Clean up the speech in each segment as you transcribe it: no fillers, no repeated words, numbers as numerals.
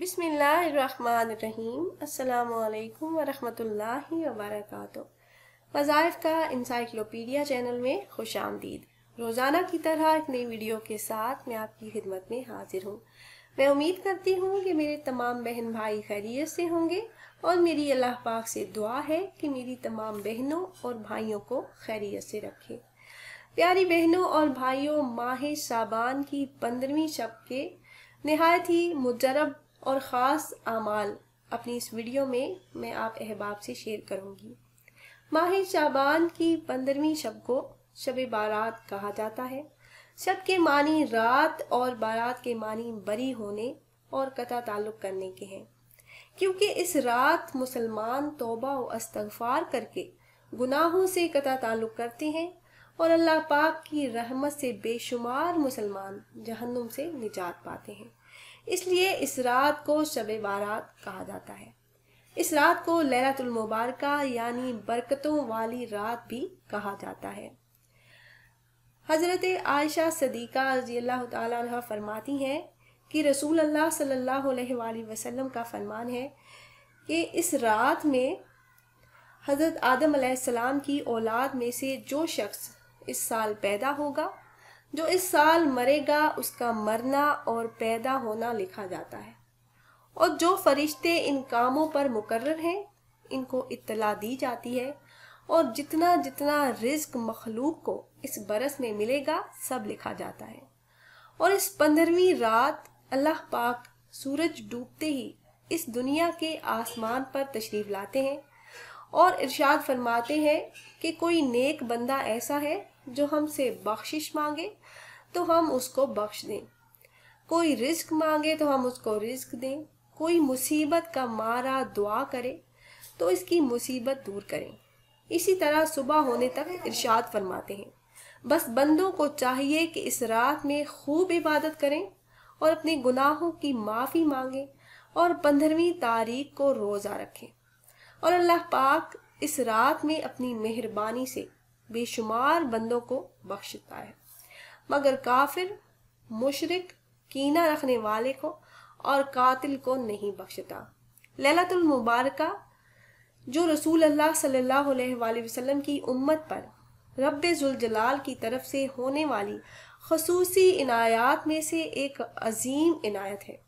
बिस्मिल्लाहिर्रहमानिर्रहीम। अस्सलामुअलैकुम वरहमतुल्लाहि वबरकातुहू। वज़ाइफ का इंसाइक्लोपीडिया चैनल में खुश आमदीद। रोज़ाना की तरह एक नई वीडियो के साथ मैं आपकी खिदमत में हाजिर हूँ। मैं उम्मीद करती हूँ कि मेरे तमाम बहन भाई खैरियत से होंगे और मेरी अल्लाह पाक से दुआ है कि मेरी तमाम बहनों और भाइयों को खैरियत से रखे। प्यारी बहनों और भाइयों, माह शाबान की 15वीं शब के नहायत ही मुजरब और ख़ास आमाल अपनी इस वीडियो में मैं आप अहबाब से शेयर करूंगी। माह शाबान की 15वीं शब को शब बारात कहा जाता है। शब के मानी रात और बारात के मानी बरी होने और कता ताल्लुक करने के हैं, क्योंकि इस रात मुसलमान तौबा और इस्तग़फ़ार करके गुनाहों से कता ताल्लुक करते हैं और अल्लाह पाक की रहमत से बेशुमार मुसलमान जहन्नुम से निजात पाते हैं। इसलिए इस रात को शब बारात कहा जाता है। इस रात को लैलतुल मुबारका यानी बरकतों वाली रात भी कहा जाता है। हज़रत आयशा सदीक़ा रज़ियल्लाहु ताला अन्हा फरमाती हैं कि रसूल अल्लाह सल्लल्लाहु अलैहि वसल्लम का फरमान है कि इस रात में हज़रत आदम अलैहिस्सलाम की औलाद में से जो शख्स इस साल पैदा होगा, जो इस साल मरेगा, उसका मरना और पैदा होना लिखा जाता है और जो फरिश्ते इन कामों पर मुकर्रर हैं इनको इत्तला दी जाती है और जितना जितना रिज्क मखलूक को इस बरस में मिलेगा सब लिखा जाता है। और इस 15वीं रात अल्लाह पाक सूरज डूबते ही इस दुनिया के आसमान पर तशरीफ लाते हैं और इरशाद फरमाते हैं कि कोई नेक बंदा ऐसा है जो हमसे बख्शिश मांगे तो हम उसको बख्श दें, कोई रिज्क मांगे तो हम उसको रिज्क दें, कोई मुसीबत का मारा दुआ करे तो इसकी मुसीबत दूर करें। इसी तरह सुबह होने तक इरशाद फरमाते हैं, बस बंदों को चाहिए कि इस रात में खूब इबादत करें और अपने गुनाहों की माफ़ी मांगें और 15वीं तारीख को रोज़ा रखें और अल्लाह पाक इस रात में अपनी मेहरबानी से बेशुमार बंदों को बख्शता है, मगर काफिर, मुशरिक, कीना रखने वाले को और कातिल को नहीं बख्शता। लैलतुल मुबारका जो रसूल अल्लाह सल्लल्लाहु अलैहि वसल्लम की उम्मत पर रब्बे जुल जलाल की तरफ से होने वाली खसूसी इनायात में से एक अजीम इनायत है।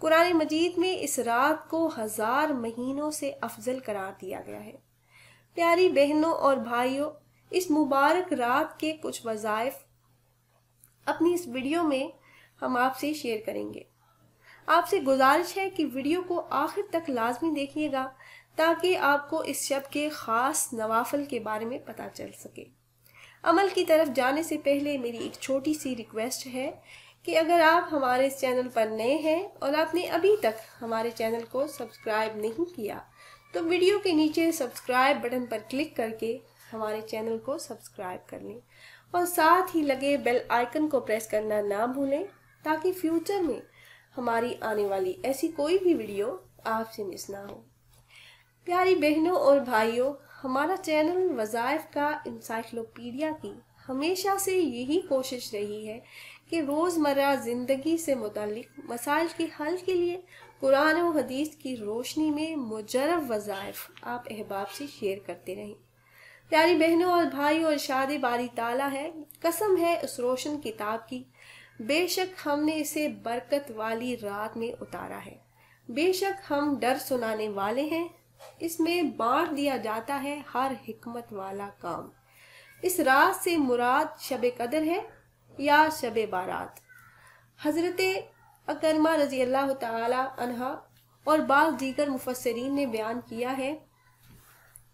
कुरान मजीद में इस रात को 1000 महीनों से अफजल करार दिया गया है। प्यारी बहनों और भाइयों, इस मुबारक रात के कुछ वज़ाइफ अपनी इस वीडियो में हम आपसे शेयर करेंगे। आपसे गुजारिश है कि वीडियो को आखिर तक लाजमी देखिएगा ताकि आपको इस शब के ख़ास नवाफिल के बारे में पता चल सके। अमल की तरफ जाने से पहले मेरी एक छोटी सी रिक्वेस्ट है कि अगर आप हमारे इस चैनल पर नए हैं और आपने अभी तक हमारे चैनल को सब्सक्राइब नहीं किया तो वीडियो के नीचे सब्सक्राइब बटन पर क्लिक करके हमारे चैनल को सब्सक्राइब कर लें और साथ ही लगे बेल आइकन को प्रेस करना ना भूलें ताकि फ्यूचर में हमारी आने वाली ऐसी कोई भी वीडियो आपसे मिस ना हो। प्यारी बहनों और भाइयों, हमारा चैनल वज़ाइफ का इंसाइक्लोपीडिया की हमेशा से यही कोशिश रही है कि रोज़मर्रा ज़िंदगी से मुताल्लिक़ मसाइल के हल के लिए कुरान और हदीस की रोशनी में मुजरब वज़ाइफ आप अहबाब से शेयर करते रहें। प्यारी बहनों और भाइयों, इरशाद बारी ताला है, कसम है उस रोशन किताब की, बेशक हमने इसे बरकत वाली रात में उतारा है, बेशक हम डर सुनाने वाले हैं, इसमें बांट दिया जाता है हर हिकमत वाला काम। इस रात से मुराद शब कदर है या शब बारात। हज़रत अकरमा रज़ियल्लाहु ताला अन्हा और बाज़ दीगर मुफस्सिरीन ने बयान किया है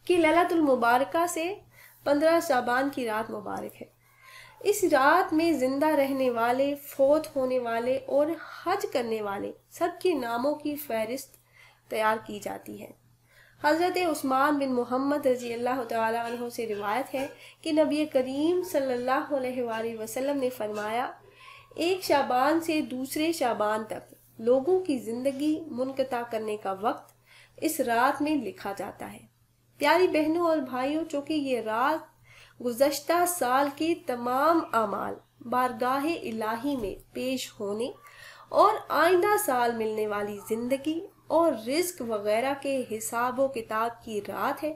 कि लैलतुल मुबारका से 15 शाबान की रात मुबारक है। इस रात में जिंदा रहने वाले, फौत होने वाले और हज करने वाले सबके नामों की फहरिस्त तैयार की जाती है। हज़रत उस्मान बिन मोहम्मद रज़ियल्लाहु ताला अन्हु से रिवायत है कि नबी करीम सल्लल्लाहु अलैहि वसल्लम ने फरमाया, एक शाबान से दूसरे शाबान तक लोगों की ज़िंदगी मुनक़ता करने का वक्त इस रात में लिखा जाता है। प्यारी बहनों और भाइयों, चूँकि ये रात गुज़श्ता साल के तमाम आमाल बारगाह इलाही में पेश होने اور آئندہ سال ملنے والی زندگی اور رزق وغیرہ کے حساب و کتاب کی رات ہے،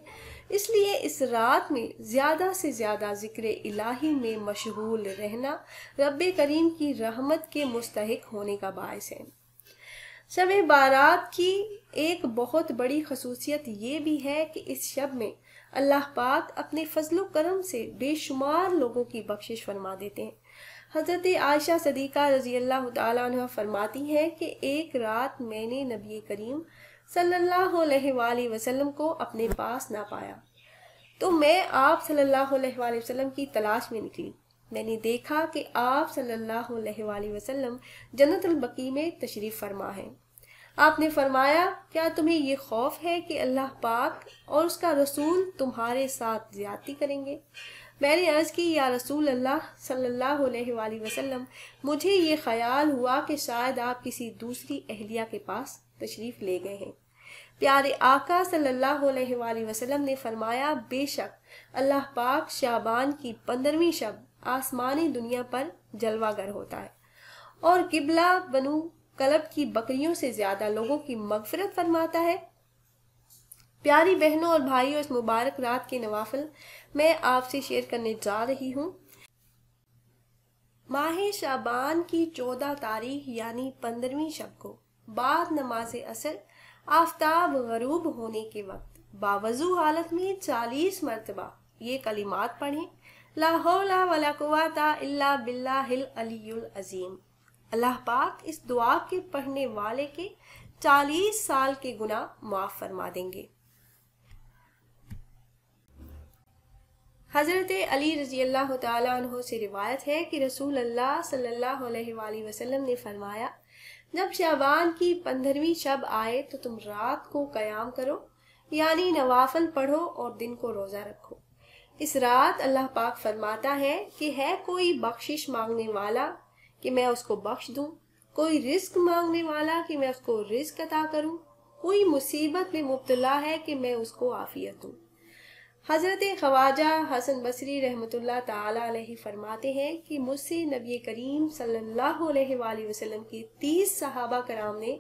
اس لیے اس رات میں زیادہ سے زیادہ ذکر الہی میں مشغول رہنا رب کریم کی رحمت کے مستحق ہونے کا باعث ہے۔ شب بارات کی ایک بہت بڑی خصوصیت یہ بھی ہے کہ اس شب میں اللہ پاک اپنے فضل و کرم سے بے شمار لوگوں کی بخشش فرما دیتے ہیں۔ حضرت عائشہ صدیقہ رضی اللہ تعالیٰ عنہ فرماتی ہیں کہ ایک رات میں نے نبی کریم صلی اللہ علیہ وآلہ وسلم کو اپنے پاس نہ پایا، تو میں آپ صلی اللہ علیہ وآلہ وسلم کی تلاش میں نکلی۔ میں نے دیکھا کہ آپ صلی اللہ علیہ وآلہ وسلم جنت البقیع میں تشریف فرما ہے۔ آپ نے فرمایا، کیا تمہیں یہ خوف ہے کہ اللہ پاک اور اس کا رسول تمہارے ساتھ زیادتی کریں گے؟ میں نے عرض کی، یا رسول اللہ صلی اللہ علیہ وآلہ وسلم، مجھے یہ خیال ہوا کہ شاید آپ کسی دوسری اہلیہ کے پاس تشریف لے گئے ہیں۔ پیارے آقا صلی اللہ علیہ وآلہ وسلم نے فرمایا، بے شک اللہ پاک شعبان کی 15ویں شب آسمانی دنیا پر جلوہ گر ہوتا ہے اور قبلہ بنو کلب کی بکریوں سے زیادہ لوگوں کی مغفرت فرماتا ہے۔ پیاری بہنوں اور بھائیوں، اس مبارک رات کے نوافل میں آپ سے شیئر کرنے جا رہی ہوں۔ ماہ شعبان کی 14 تاریخ یعنی 15ویں شب کو بعد نماز عصر آفتاب غروب ہونے کے وقت باوضو حالت میں 40 مرتبہ یہ کلمات پڑھیں، لا حول ولا قوت الا باللہ العلی العظیم۔ اللہ پاک اس دعا کے پڑھنے والے کے 40 سال کے گناہ معاف فرما دیں گے۔ حضرت علی رضی اللہ تعالیٰ عنہ سے روایت ہے کہ رسول اللہ صلی اللہ علیہ وآلہ وسلم نے فرمایا، جب شعبان کی 15ویں شب آئے تو تم رات کو قیام کرو، یعنی نوافل پڑھو اور دن کو روزہ رکھو۔ اس رات اللہ پاک فرماتا ہے کہ ہے کوئی بخشش مانگنے والا کہ میں اس کو بخش دوں، کوئی رزق مانگنے والا کہ میں اس کو رزق عطا کروں، کوئی مصیبت میں مبتلا ہے کہ میں اس کو عافیت دوں۔ حضرت خواجہ حسن بصری رحمۃ اللہ تعالی علیہ فرماتے ہیں کہ مجھ سے نبی کریم صلی اللہ علیہ وآلہ وسلم کی 30 صحابہ کرام نے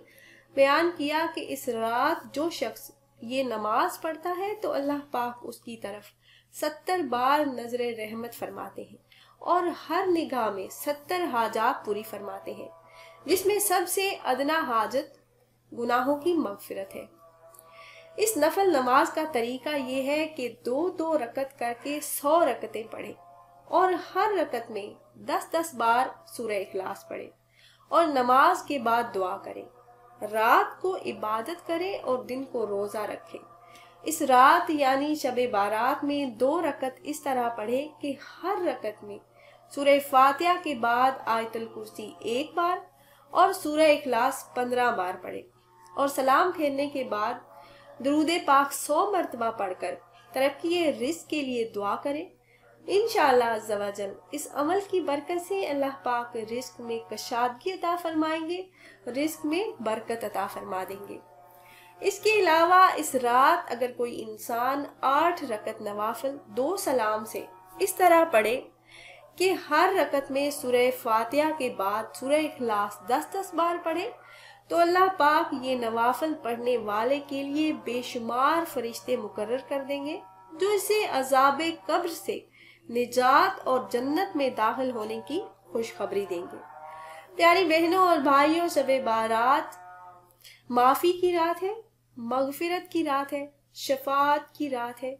بیان کیا کہ اس رات جو شخص یہ نماز پڑھتا ہے تو اللہ پاک اس کی طرف 70 بار نظر رحمت فرماتے ہیں اور ہر نگاہ میں 70 حاجات پوری فرماتے ہیں، جس میں سب سے ادنا حاجت گناہوں کی مغفرت ہے۔ اس نفل نماز کا طریقہ یہ ہے کہ 2 رکعت کر کے 100 رکعتیں پڑھیں اور ہر رکعت میں 10 بار سورہ اخلاص پڑھیں اور نماز کے بعد دعا کریں، رات کو عبادت کریں اور دن کو روزہ رکھیں۔ اس رات یعنی شب بارات میں 2 رکعت اس طرح پڑھیں کہ ہر رکعت میں سورہ فاتحہ کے بعد آیت الکرسی 1 بار اور سورہ اخلاص 15 بار پڑھیں اور سلام پھیرنے کے بعد درود پاک 100 مرتبہ پڑھ کر ترقی رزق کے لیے دعا کریں۔ انشاءاللہ عز و جل اس عمل کی برکت سے اللہ پاک رزق میں کشادگی عطا فرمائیں گے، رزق میں برکت عطا فرما دیں گے۔ اس کے علاوہ اس رات اگر کوئی انسان 8 رکعت نوافل 2 سلام سے اس طرح پڑھے کہ ہر رکعت میں سورہ فاتحہ کے بعد سورہ اخلاص 10 بار پڑھے تو اللہ پاک یہ نوافل پڑھنے والے کے لیے بے شمار فرشتے مقرر کر دیں گے جو اسے عذاب قبر سے نجات اور جنت میں داخل ہونے کی خوشخبری دیں گے۔ پیاری بہنوں اور بھائیوں، شب بارات معافی کی رات ہے، مغفرت کی رات ہے، شفاعت کی رات ہے۔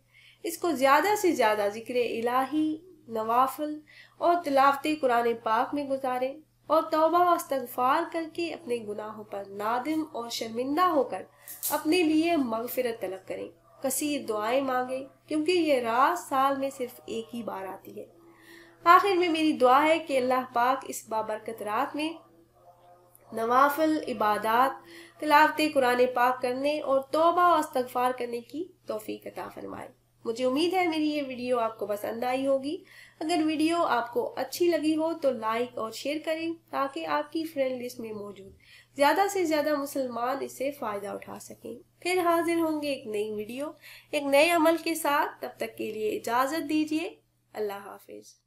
اس کو زیادہ سے زیادہ ذکر الہی، نوافل اور تلاوت قرآن پاک میں گزاریں اور توبہ و استغفار کر کے اپنے گناہوں پر نادم اور شرمندہ ہو کر اپنے لیے مغفرت طلب کریں، کثیر دعائیں مانگیں، کیونکہ یہ رات سال میں صرف ایک ہی بار آتی ہے۔ آخر میں میری دعا ہے کہ اللہ پاک اس بابرکت رات میں نوافل، عبادات، تلاوت قرآن پاک کرنے اور توبہ و استغفار کرنے کی توفیق عطا فرمائے۔ مجھے امید ہے میری یہ ویڈیو آپ کو پسند آئی ہوگی۔ اگر ویڈیو آپ کو اچھی لگی ہو تو لائک اور شیئر کریں تاکہ آپ کی فرینڈ لسٹ میں موجود زیادہ سے زیادہ مسلمان اس سے فائدہ اٹھا سکیں۔ پھر حاضر ہوں گے ایک نئی ویڈیو، ایک نئے عمل کے ساتھ۔ تب تک کے لیے اجازت دیجیے۔ اللہ حافظ۔